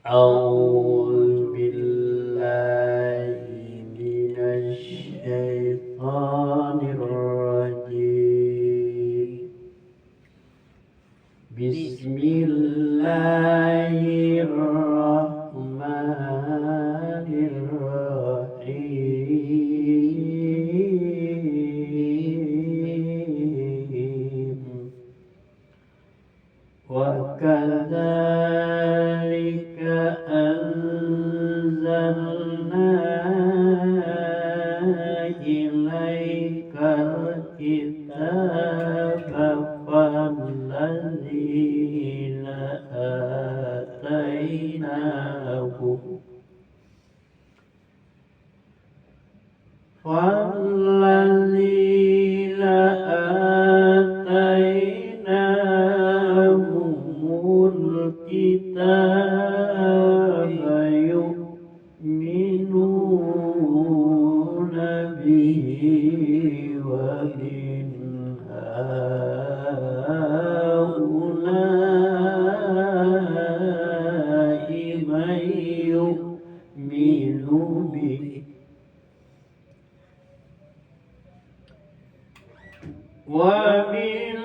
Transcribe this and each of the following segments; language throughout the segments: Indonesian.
أعوذ بالله من الشيطان الرجيم بسم الله الرحمن الرحيم وكذلك أنزلنا إليك الكتاب فالذين آتيناهم الكتاب يؤمنون به ومن هؤلاء من يؤمن به ومن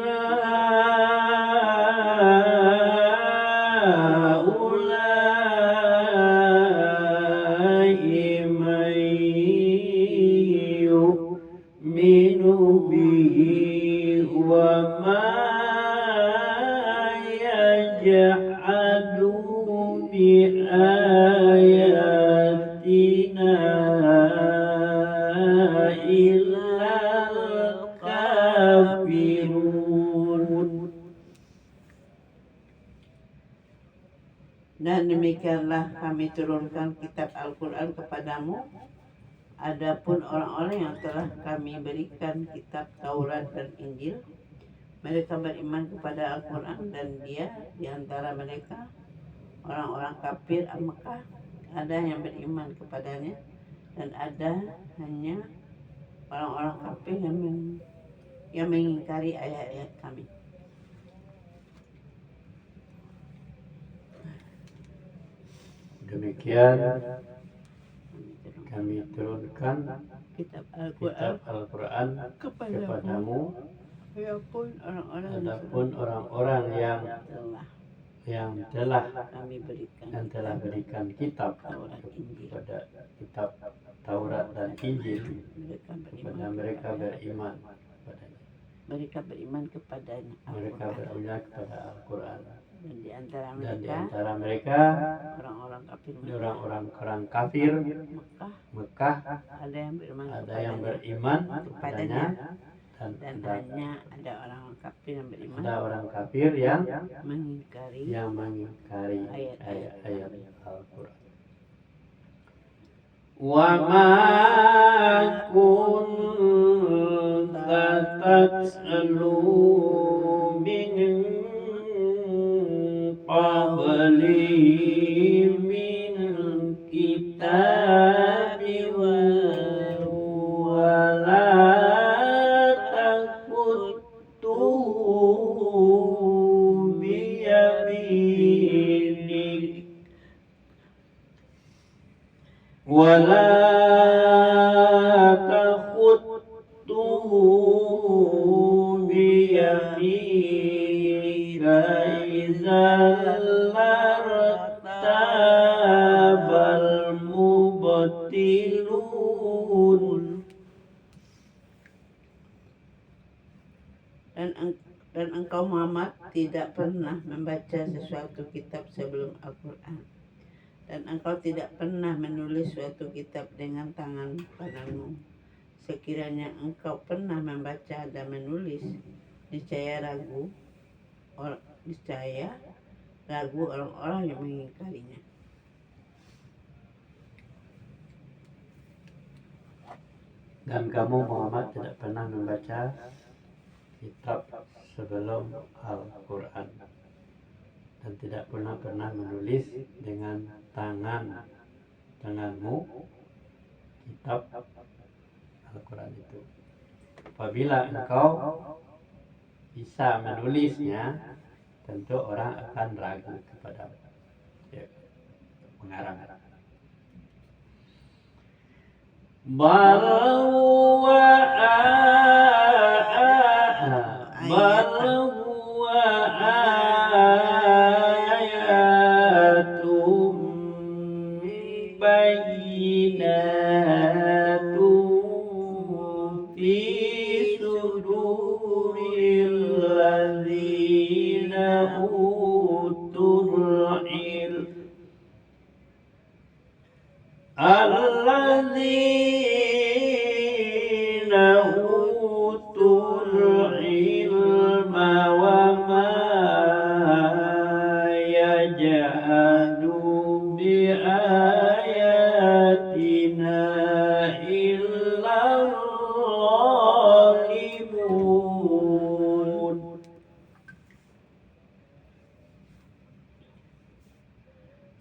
هؤلاء من يؤمن به وما يجحد بآياتنا إلا الكافرون. Dan demikianlah kami turunkan kitab Al-Quran kepadamu. Adapun orang-orang yang telah kami berikan kitab Taurat dan Injil, mereka beriman kepada Al-Quran, dan dia di antara mereka orang-orang kafir Mekah, ada yang beriman kepadanya dan ada hanya orang-orang kafir yang mengingkari ayat-ayat kami. Demikian kami turunkan Kitab kitab Al-Quran Al-Quran kepadamu. kepadamu. Adapun orang-orang yang telah kami berikan dan telah berikan kitab Taurat, Injil, kepada kitab Taurat dan Injil kepada mereka beriman kepadanya. mereka beriman kepadanya Mereka Al-Quran. beriman kepada Al-Quran. Dan di antara Dan di mereka antara mereka orang-orang orang kafir Mekah ada yang beriman ada yang kepadanya, beriman kepadanya dan hanya ada orang kafir yang beriman ada orang kafir yang mengingkari mengingkari ayat-ayat ayat Al-Quran. Wa ma kunta tatlu min qabli min kitabi wa la taqutuhu biyaminik ولا تخطه بيمينك إذا لارتاب المبطلون. Dan engkau Muhammad tidak pernah membaca sesuatu kitab sebelum Al-Quran, dan engkau tidak pernah menulis suatu kitab dengan tangan kananmu. Sekiranya engkau pernah membaca dan menulis, niscaya ragu orang-orang yang mengingkarinya. Dan kamu Muhammad tidak pernah membaca kitab sebelum Al-Quran dan tidak pernah menulis dengan tanganmu kitab Al-Quran itu. Apabila engkau bisa menulisnya, tentu orang akan ragu kepadamu. Ya. pengarang. Bal huwa ayatum bayyinatun fi suduril ladzina utul ilm alladzina utul ilma wa ma yajhadu bi ayatina illa zalimun.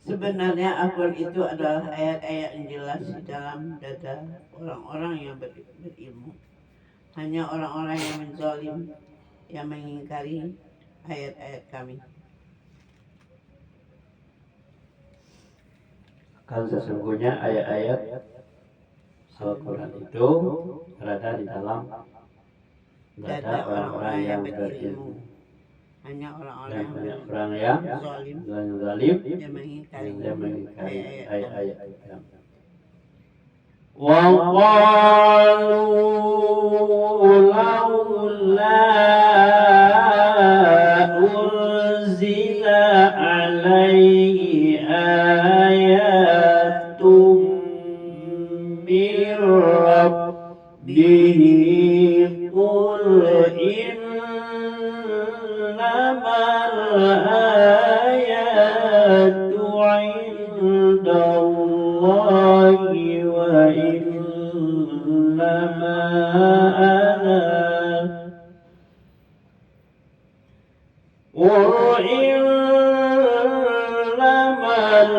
Sebenarnya Al-Quran itu adalah ayat-ayat yang jelas di dalam dada orang-orang yang berilmu. Hanya orang-orang yang menzalim, yang mengingkari ayat-ayat kami. Kan sesungguhnya ayat-ayat Al-Quran itu berada di dalam dada orang-orang yang berilmu. Hanya orang-orang yang zalim yang mengingkari ayat-ayat kami. Wa qalu laula unzila alaihi ayatun min rabbih qul innamal ayatu 'indallahi wa innama ana innamal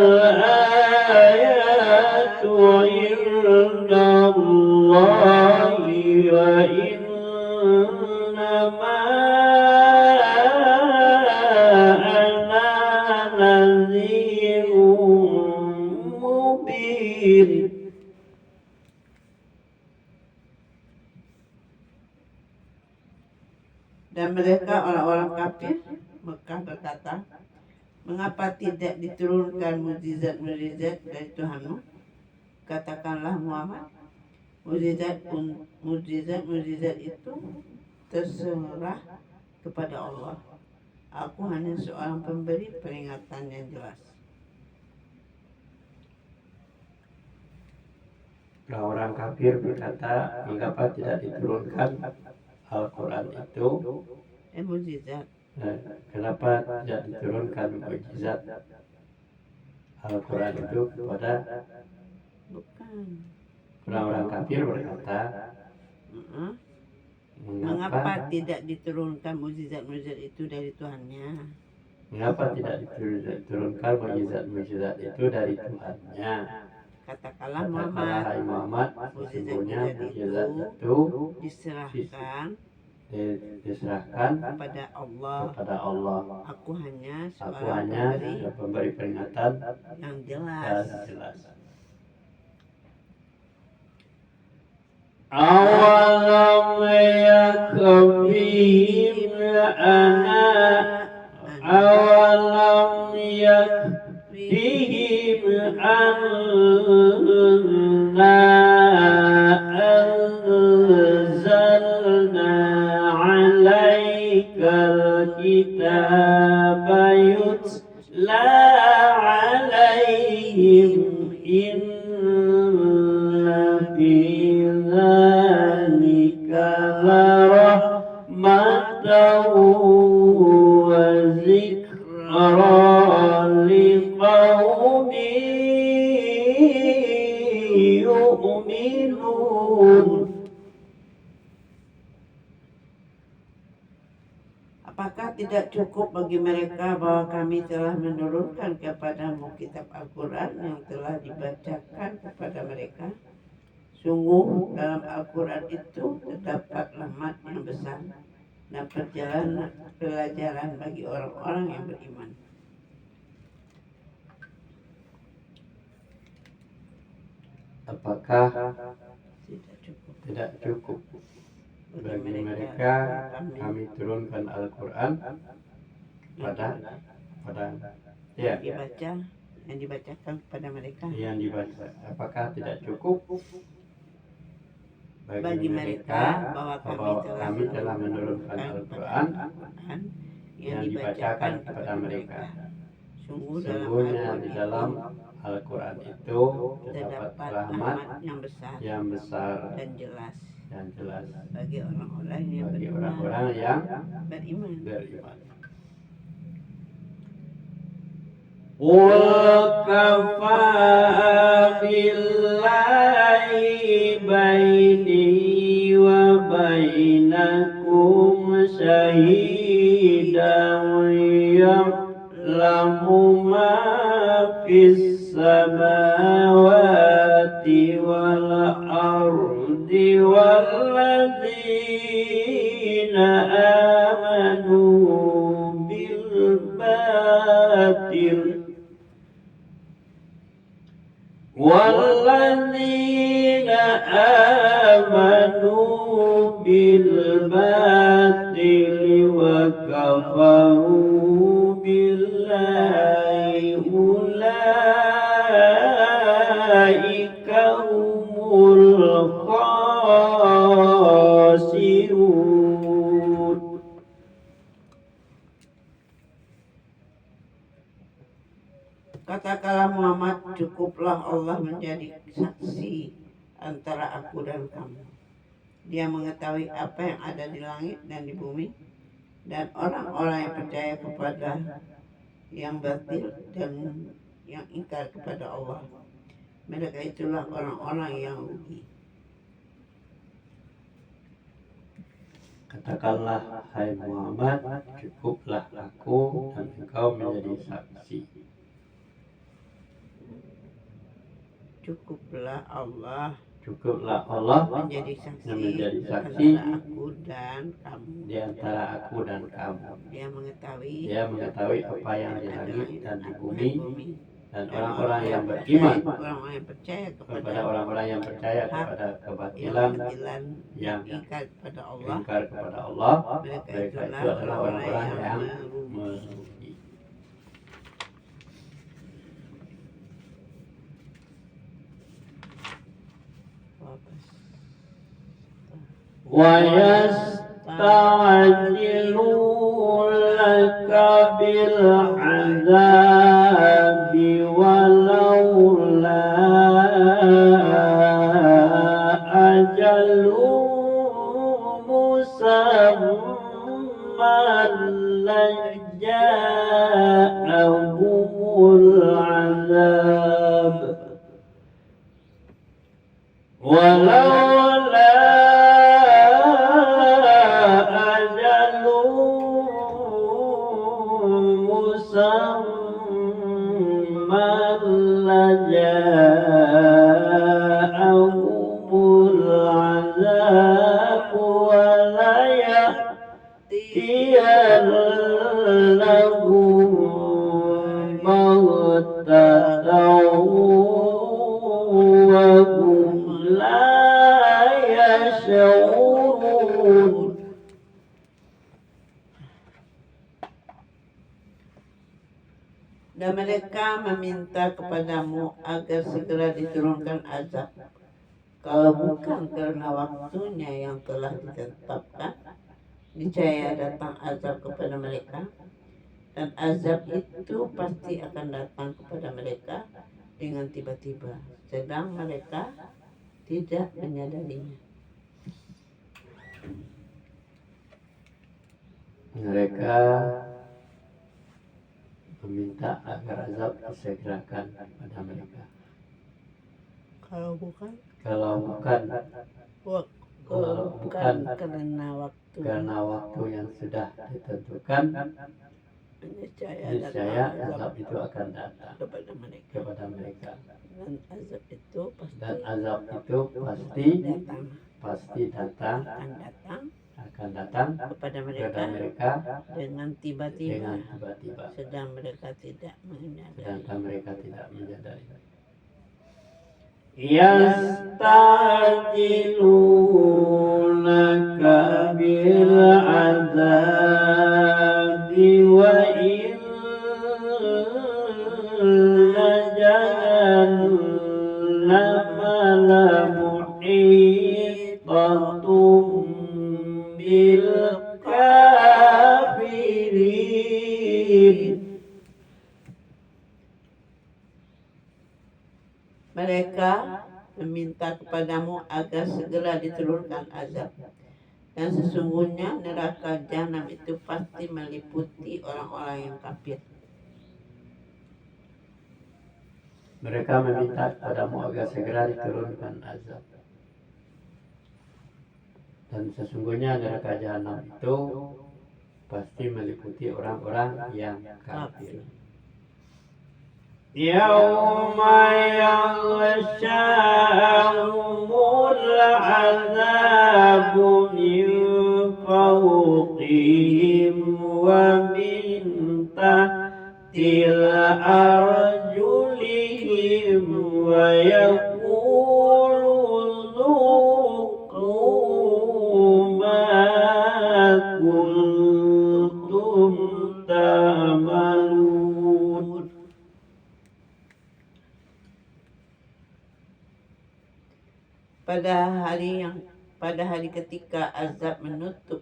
ayatu 'indallahi wa innama ana nadhirun mubin. Dan mereka orang-orang kafir Mekah berkata, mengapa tidak diturunkan mukjizat-mukjizat dari Tuhanmu? Katakanlah Muhammad, mukjizat itu terserah kepada Allah. Aku hanya seorang pemberi peringatan yang jelas. Orang kafir berkata, mengapa tidak diturunkan Al-Quran itu? Mukjizat. Kenapa tidak diturunkan mukjizat Al-Quran itu kepada Bukan. orang-orang kafir berkata, Mengapa tidak diturunkan mukjizat-mukjizat itu dari Tuhannya? Mengapa tidak diturunkan mukjizat-mukjizat itu dari Tuhannya? Katakanlah Muhammad, sesungguhnya mukjizat itu diserahkan kepada Allah. Aku hanya seorang pemberi peringatan yang jelas. Awalam yakfihim anna anzalna alaikal kitaba yutla alaihim inna fi dzalika larahmatan wa zikra liqaumin yu'minun. Apakah tidak cukup bagi mereka bahwa kami telah menurunkan kepadamu kitab Al-Quran yang telah dibacakan kepada mereka? Sungguh dalam Al-Quran itu terdapat rahmat yang besar dan pelajaran bagi orang-orang yang beriman. apakah tidak cukup tidak cukup bagi bagi mereka kami turunkan Al-Quran kepada ya, yang dibacakan kepada mereka yang dibaca. Apakah tidak cukup bagi mereka bahwa kami telah menurunkan Al-Quran yang dibacakan kepada mereka. Sungguhnya di dalam Al-Quran itu terdapat rahmat yang besar dan jelas bagi bagi orang-orang yang beriman. Qul kafa billahi baini wa bainakum syahidan ya'lamu ma fis samawati wal ardi walladzina amanu bil batil والذين آمنوا بالباطل وكفروا بالله أولئك هم الخاسرون. Katakanlah Muhammad, cukuplah Allah menjadi saksi antara aku dan kamu. Dia mengetahui apa yang ada di langit dan di bumi, dan orang-orang yang percaya kepada yang batil dan yang ingkar kepada Allah, mereka itulah orang-orang yang rugi. Katakanlah, hai Muhammad, cukuplah aku dan engkau menjadi saksi. Cukuplah Allah menjadi saksi antara aku dan kamu. Di antara aku dan kamu. Dia mengetahui apa yang di langit dan di bumi, dan orang-orang yang beriman orang-orang yang percaya kepada orang-orang yang percaya kepada kebatilan yang ingkar kepada Allah, mereka itu adalah orang-orang yang merugi. ويستعجلونك بالعذاب ولولا أجل مسمى لجاءهم العذاب ولولا أجل مسمى لجاءهم العذاب وليأتينهم بغتة وهم لا يشعرون. Dan mereka meminta kepadamu agar segera diturunkan azab. Kalau bukan karena waktunya yang telah ditetapkan, niscaya datang azab kepada mereka, dan azab itu pasti akan datang kepada mereka dengan tiba-tiba, sedang mereka tidak menyadarinya. Mereka meminta agar azab disegerakan kepada mereka. Kalau bukan karena waktu yang sudah ditentukan, niscaya azab itu akan datang kepada mereka. Dan azab itu pasti datang akan datang kepada mereka dengan tiba-tiba, sedang mereka tidak menyadari. yastajilunaka bil azabi wa inna jahannama la muhitatun bil kafirin. Mereka meminta kepadamu agar segera diturunkan azab. Dan sesungguhnya neraka jahanam itu pasti meliputi orang-orang yang kafir. Mereka meminta kepadamu agar segera diturunkan azab. Dan sesungguhnya neraka jahanam itu pasti meliputi orang-orang yang kafir. Yauma yaghshahumul azabu min fawqihim wa min tahtil arjulihim wa yaqulu dhuqu ma kuntum ta'malun. Pada hari ketika azab menutup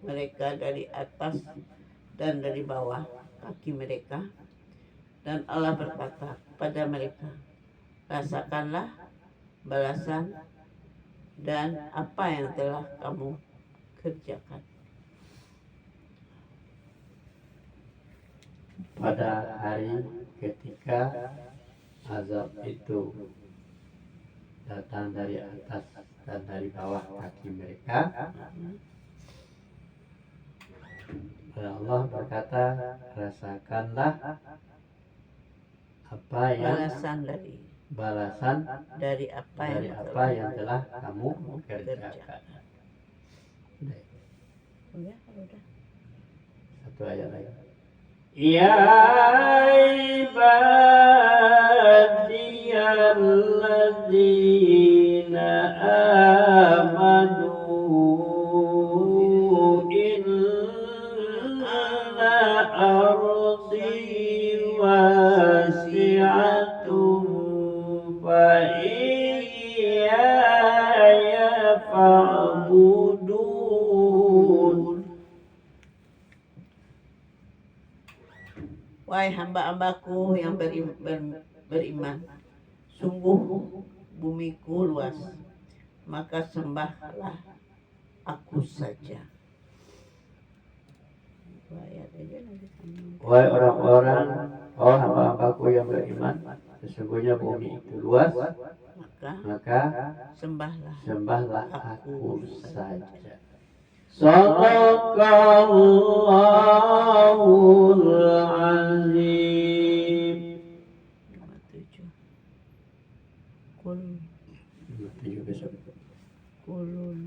mereka dari atas dan dari bawah kaki mereka, dan Allah berkata pada mereka, rasakanlah balasan dan apa yang telah kamu kerjakan. Pada hari ketika azab itu datang dari atas dan dari bawah kaki mereka, Allah berkata, rasakanlah apa yang balasan dari apa yang telah kamu kerjakan. Udah. Satu ayat lagi. Ya ibadiyalladzina amanu inna ardi wasi'atun fa iyaya fa'budun. Wahai hamba-hambaku yang beriman, sungguh bumiku luas, maka sembahlah aku saja. Wahai orang-orang, hamba-hambaku yang beriman, sesungguhnya bumi itu luas, maka sembahlah aku saja. Shadaqallahul